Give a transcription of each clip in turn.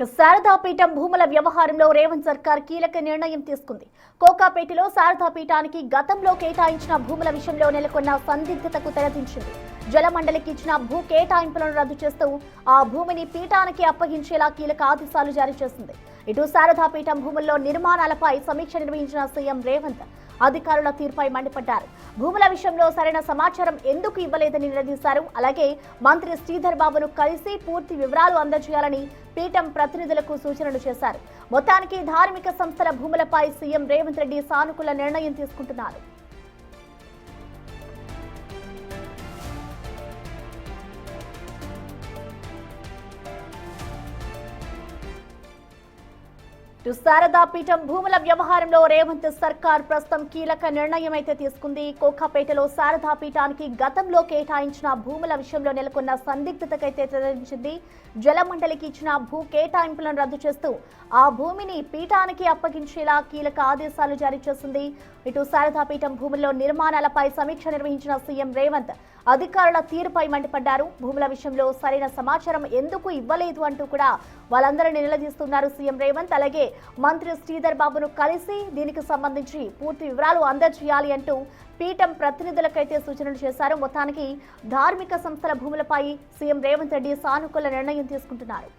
శారదాపీఠం భూముల వ్యవహారంలో రేవంత్ సర్కార్ కీలక నిర్ణయం తీసుకుంది. కోకాపేటలో శారదాపీఠానికి గతంలో కేటాయించిన భూముల విషయంలో నెలకొన్న సందిగ్ధతకు తెరదించింది. జలమండలికి ఇచ్చిన భూ కేటాయింపులను రద్దు చేస్తూ ఆ భూమిని పీఠానికి అప్పగించేలా కీలక ఆదేశాలు జారీ చేసింది. ఇటు శారదాపీఠం భూముల్లో నిర్మాణాలపై సమీక్ష నిర్వహించిన సీఎం రేవంత్ అధికారుల తీర్పై మండిపడ్డారు. భూముల విషయంలో సరైన సమాచారం ఎందుకు ఇవ్వలేదని నిలదీశారు. అలాగే మంత్రి శ్రీధర్ బాబును కలిసి పూర్తి వివరాలు అందజేయాలని పీఠం ప్రతినిధులకు సూచనలు చేశారు. మొత్తానికి ధార్మిక సంస్థల భూములపై సీఎం రేవంత్ రెడ్డి సానుకూల నిర్ణయం తీసుకుంటున్నారు. శారదాపీఠం భూముల వ్యవహారంలో రేవంత్ సర్కార్ ప్రస్తుతం కీలక నిర్ణయం అయితే తీసుకుంది. కోకాపేటలో శారదాపీఠానికి గతంలో కేటాయించిన భూముల విషయంలో నెలకొన్న సందిగ్ధతకైతే తెరదించింది. జలమండలికి ఇచ్చిన భూ కేటాయింపులను రద్దు చేస్తూ ఆ భూమిని పీఠానికి అప్పగించేలా కీలక ఆదేశాలు జారీ చేసింది. ఇటు శారదాపీఠం భూముల్లో నిర్మాణాలపై సమీక్ష నిర్వహించిన సీఎం రేవంత్ అధికారుల తీరుపై మండిపడ్డారు. భూముల విషయంలో సరైన సమాచారం ఎందుకు ఇవ్వలేదు అంటూ కూడా వాళ్ళందరినీ నిలదీస్తున్నారు సీఎం రేవంత్. అలాగే మంత్రి శ్రీధర్ బాబును కలిసి దీనికి సంబంధించి పూర్తి వివరాలు అందజేయాలి అంటూ పీఠం ప్రతినిధులకైతే సూచనలు చేశారు. మొత్తానికి ధార్మిక సంస్థల భూములపై సీఎం రేవంత్ రెడ్డి సానుకూల నిర్ణయం తీసుకుంటున్నారు.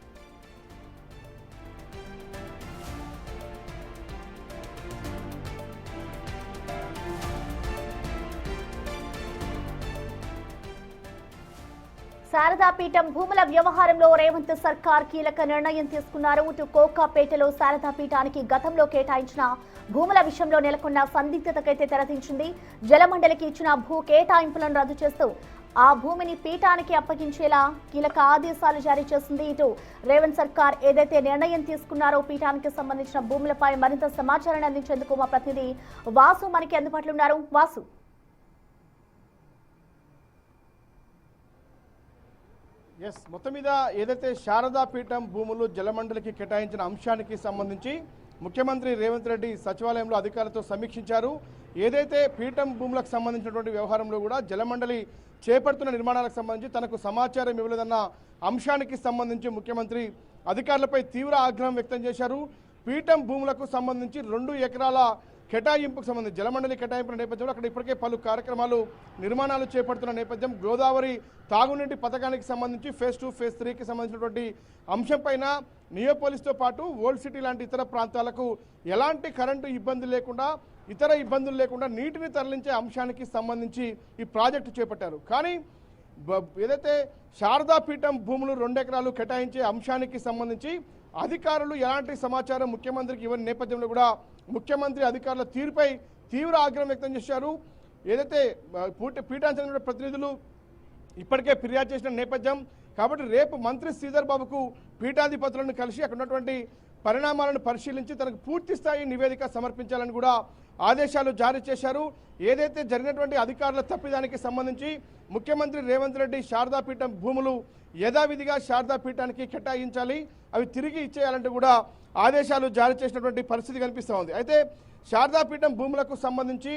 శారదాపీఠం భూముల వ్యవహారంలో రేవంత్ సర్కార్ కీలక నిర్ణయం తీసుకున్నారు. ఇటు కోకాపేటలో శారదాపీఠానికి గతంలో కేటాయించిన భూముల విషయంలో నెలకొన్న సందిగ్ధతకైతే తెరదించింది. జలమండలికి ఇచ్చిన భూ కేటాయింపులను రద్దు చేస్తూ ఆ భూమిని పీఠానికి అప్పగించేలా కీలక ఆదేశాలు జారీ చేసింది. ఇటు రేవంత్ సర్కార్ ఏదైతే నిర్ణయం తీసుకున్నారో పీఠానికి సంబంధించిన భూములపై మరింత సమాచారాన్ని అందించేందుకు మా ప్రతినిధి వాసు మనకి అందుబాటులో ఉన్నారు. వాసు, మొత్తం మీద ఏదైతే శారదాపీఠం భూములు జలమండలికి కేటాయించిన అంశానికి సంబంధించి ముఖ్యమంత్రి రేవంత్ రెడ్డి సచివాలయంలో అధికారులతో సమీక్షించారు. ఏదైతే పీఠం భూములకు సంబంధించినటువంటి వ్యవహారంలో కూడా జలమండలి చేపడుతున్న నిర్మాణాలకు సంబంధించి తనకు సమాచారం ఇవ్వలేదన్న అంశానికి సంబంధించి ముఖ్యమంత్రి అధికారులపై తీవ్ర ఆగ్రహం వ్యక్తం చేశారు. పీఠం భూములకు సంబంధించి 2 ఎకరాల కేటాయింపుకు సంబంధించి జలమండలి కేటాయింపుల నేపథ్యంలో అక్కడ ఇప్పటికే పలు కార్యక్రమాలు నిర్మాణాలు చేపడుతున్న నేపథ్యం గోదావరి తాగునీటి పథకానికి సంబంధించి ఫేజ్ 2, ఫేజ్ 3కి సంబంధించినటువంటి అంశంపైన నియోపోలిస్తో పాటు ఓల్డ్ సిటీ లాంటి ఇతర ప్రాంతాలకు ఎలాంటి కరెంటు ఇబ్బంది లేకుండా ఇతర ఇబ్బందులు లేకుండా నీటిని తరలించే అంశానికి సంబంధించి ఈ ప్రాజెక్టు చేపట్టారు. కానీ ఏదైతే శారదాపీఠం భూములు 2 ఎకరాలు కేటాయించే అంశానికి సంబంధించి అధికారులు ఎలాంటి సమాచారం ముఖ్యమంత్రికి ఇవ్వని నేపథ్యంలో కూడా ముఖ్యమంత్రి అధికారుల తీరుపై తీవ్ర ఆగ్రహం వ్యక్తం చేశారు. ఏదైతే పీఠానికి చెందిన ప్రతినిధులు ఇప్పటికే ఫిర్యాదు చేసిన నేపథ్యం కాబట్టి రేపు మంత్రి శ్రీధర్ బాబుకు పీఠాధిపతులను కలిసి అక్కడ ఉన్నటువంటి పరిణామాలను పరిశీలించి తనకు పూర్తి స్థాయి నివేదిక సమర్పించాలని కూడా ఆదేశాలు జారీ చేశారు. ఏదైతే జరిగినటువంటి అధికారుల తప్పిదానికి సంబంధించి ముఖ్యమంత్రి రేవంత్ రెడ్డి శారదాపీఠం భూములు యథావిధిగా శారదాపీఠానికి కేటాయించాలి, అవి తిరిగి ఇచ్చేయాలంటూ కూడా ఆదేశాలు జారీ చేసినటువంటి పరిస్థితి కనిపిస్తూ ఉంది. అయితే శారదాపీఠం భూములకు సంబంధించి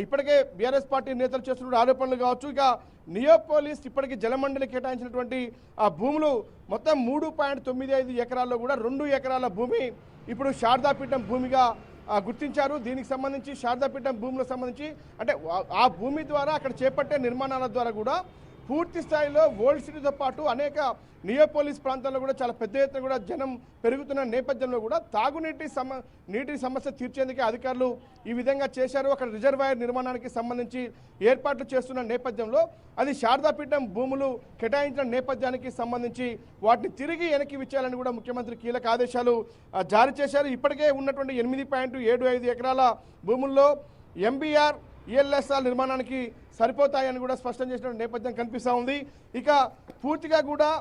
ఇప్పటికే బీఆర్ఎస్ పార్టీ నేతలు చేస్తున్న ఆరోపణలు కావచ్చు, ఇక నియోపోలిస్ ఇప్పటికీ జలమండలి కేటాయించినటువంటి ఆ భూములు మొత్తం 3.95 ఎకరాల్లో కూడా 2 ఎకరాల భూమి ఇప్పుడు శారదాపీఠం భూమిగా గుర్తించారు. దీనికి సంబంధించి శారదాపీఠం భూములకు సంబంధించి అంటే ఆ భూమి ద్వారా అక్కడ చేపట్టే నిర్మాణాల ద్వారా కూడా పూర్తి స్థాయిలో ఓల్డ్ సిటీతో పాటు అనేక నియోపోలిస్ ప్రాంతాల్లో కూడా చాలా పెద్ద ఎత్తున కూడా జనం పెరుగుతున్న నేపథ్యంలో కూడా తాగునీటి నీటి సమస్య తీర్చేందుకే అధికారులు ఈ విధంగా చేశారు. అక్కడ రిజర్వాయర్ నిర్మాణానికి సంబంధించి ఏర్పాట్లు చేస్తున్న నేపథ్యంలో అది శారదాపీఠం భూములు కేటాయించిన నేపథ్యానికి సంబంధించి వాటిని తిరిగి వెనక్కి ఇచ్చేయాలని కూడా ముఖ్యమంత్రి కీలక ఆదేశాలు జారీ చేశారు. ఇప్పటికే ఉన్నటువంటి 8.75 ఎకరాల భూముల్లో ఎంబీఆర్ ఈఎల్ఎస్ఆర్ నిర్మాణానికి సరిపోతాయని కూడా స్పష్టం చేసిన నేపథ్యం కనిపిస్తూ ఉంది. ఇక పూర్తిగా కూడా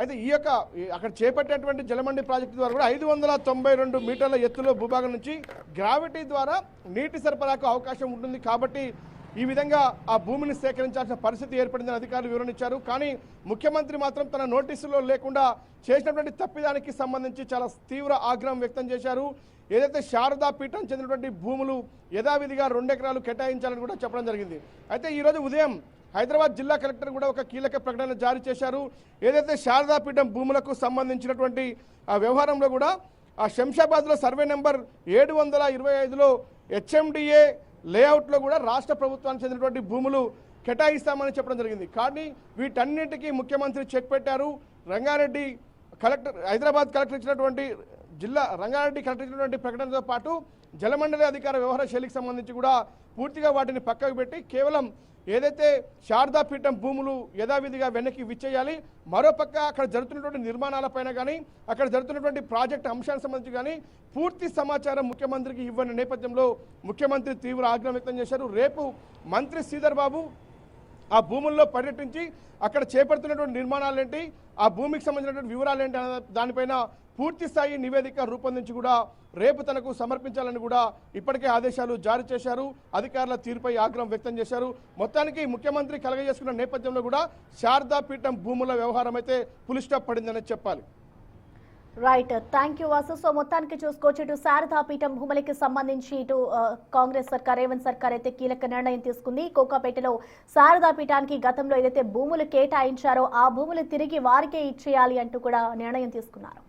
అయితే ఈ యొక్క అక్కడ చేపట్టేటువంటి జలమండి ప్రాజెక్టు ద్వారా కూడా 592 మీటర్ల ఎత్తులో భూభాగం నుంచి గ్రావిటీ ద్వారా నీటి సరఫరాకు అవకాశం ఉంటుంది. కాబట్టి ఈ విధంగా ఆ భూమిని సేకరించాల్సిన పరిస్థితి ఏర్పడిందని అధికారులు వివరించారు. కానీ ముఖ్యమంత్రి మాత్రం తన నోటీసులో లేకుండా చేసినటువంటి తప్పిదానికి సంబంధించి చాలా తీవ్ర ఆగ్రహం వ్యక్తం చేశారు. ఏదైతే శారదాపీఠం చెందినటువంటి భూములు యథావిధిగా 2 ఎకరాలు కేటాయించాలని కూడా చెప్పడం జరిగింది. అయితే ఈరోజు ఉదయం హైదరాబాద్ జిల్లా కలెక్టర్ కూడా ఒక కీలక ప్రకటన జారీ చేశారు. ఏదైతే శారదాపీఠం భూములకు సంబంధించినటువంటి ఆ వ్యవహారంలో కూడా ఆ శంషాబాద్లో సర్వే నెంబర్ 725లో హెచ్ఎండిఏ లేఅవుట్లో కూడా రాష్ట్ర ప్రభుత్వానికి చెందినటువంటి భూములు కేటాయిస్తామని చెప్పడం జరిగింది. కానీ వీటన్నిటికీ ముఖ్యమంత్రి చెక్ పెట్టారు. రంగారెడ్డి కలెక్టర్ హైదరాబాద్ కలెక్టర్ ఇచ్చినటువంటి రంగారెడ్డి కలెక్టర్ ఇచ్చినటువంటి ప్రకటనతో పాటు జలమండలి అధికార వ్యవహార శైలికి సంబంధించి కూడా పూర్తిగా వాటిని పక్కకు పెట్టి కేవలం ఏదైతే శారదాపీఠం భూములు యథావిధిగా వెనక్కి విచ్చేయాలి, మరోపక్క అక్కడ జరుగుతున్నటువంటి నిర్మాణాలపైన కానీ అక్కడ జరుగుతున్నటువంటి ప్రాజెక్టు అంశానికి సంబంధించి కానీ పూర్తి సమాచారం ముఖ్యమంత్రికి ఇవ్వని నేపథ్యంలో ముఖ్యమంత్రి తీవ్ర ఆగ్రహం వ్యక్తం చేశారు. రేపు మంత్రి శ్రీధర్ బాబు ఆ భూముల్లో పర్యటించి అక్కడ చేపడుతున్నటువంటి నిర్మాణాలు ఏంటి, ఆ భూమికి సంబంధించినటువంటి వివరాలు ఏంటి అనే దానిపైన పూర్తి స్థాయి నివేదిక రూపొందించి కూడా రేపు తనకు సమర్పించాలని కూడా ఇప్పటికే ఆదేశాలు జారీ చేశారు. అధికారుల తీరుపై ఆగ్రహం వ్యక్తం చేశారు. మొత్తానికి ముఖ్యమంత్రి కలగజేసుకున్న నేపథ్యంలో కూడా శారదాపీఠం భూముల వ్యవహారం అయితే పులి స్టాప్ పడిందని చెప్పాలి. Right, thank you Vasu. So మొత్తానికి చూసుకోవచ్చు, ఇటు శారదాపీఠం భూములకి సంబంధించి ఇటు కాంగ్రెస్ సర్కార్ రేవంత్ సర్కార్ అయితే కీలక నిర్ణయం తీసుకుంది. కోకాపేటలో శారదాపీఠానికి గతంలో ఏదైతే భూములు కేటాయించారో ఆ భూములు తిరిగి వారికే ఇచ్చేయాలి అంటూ కూడా నిర్ణయం తీసుకున్నారు.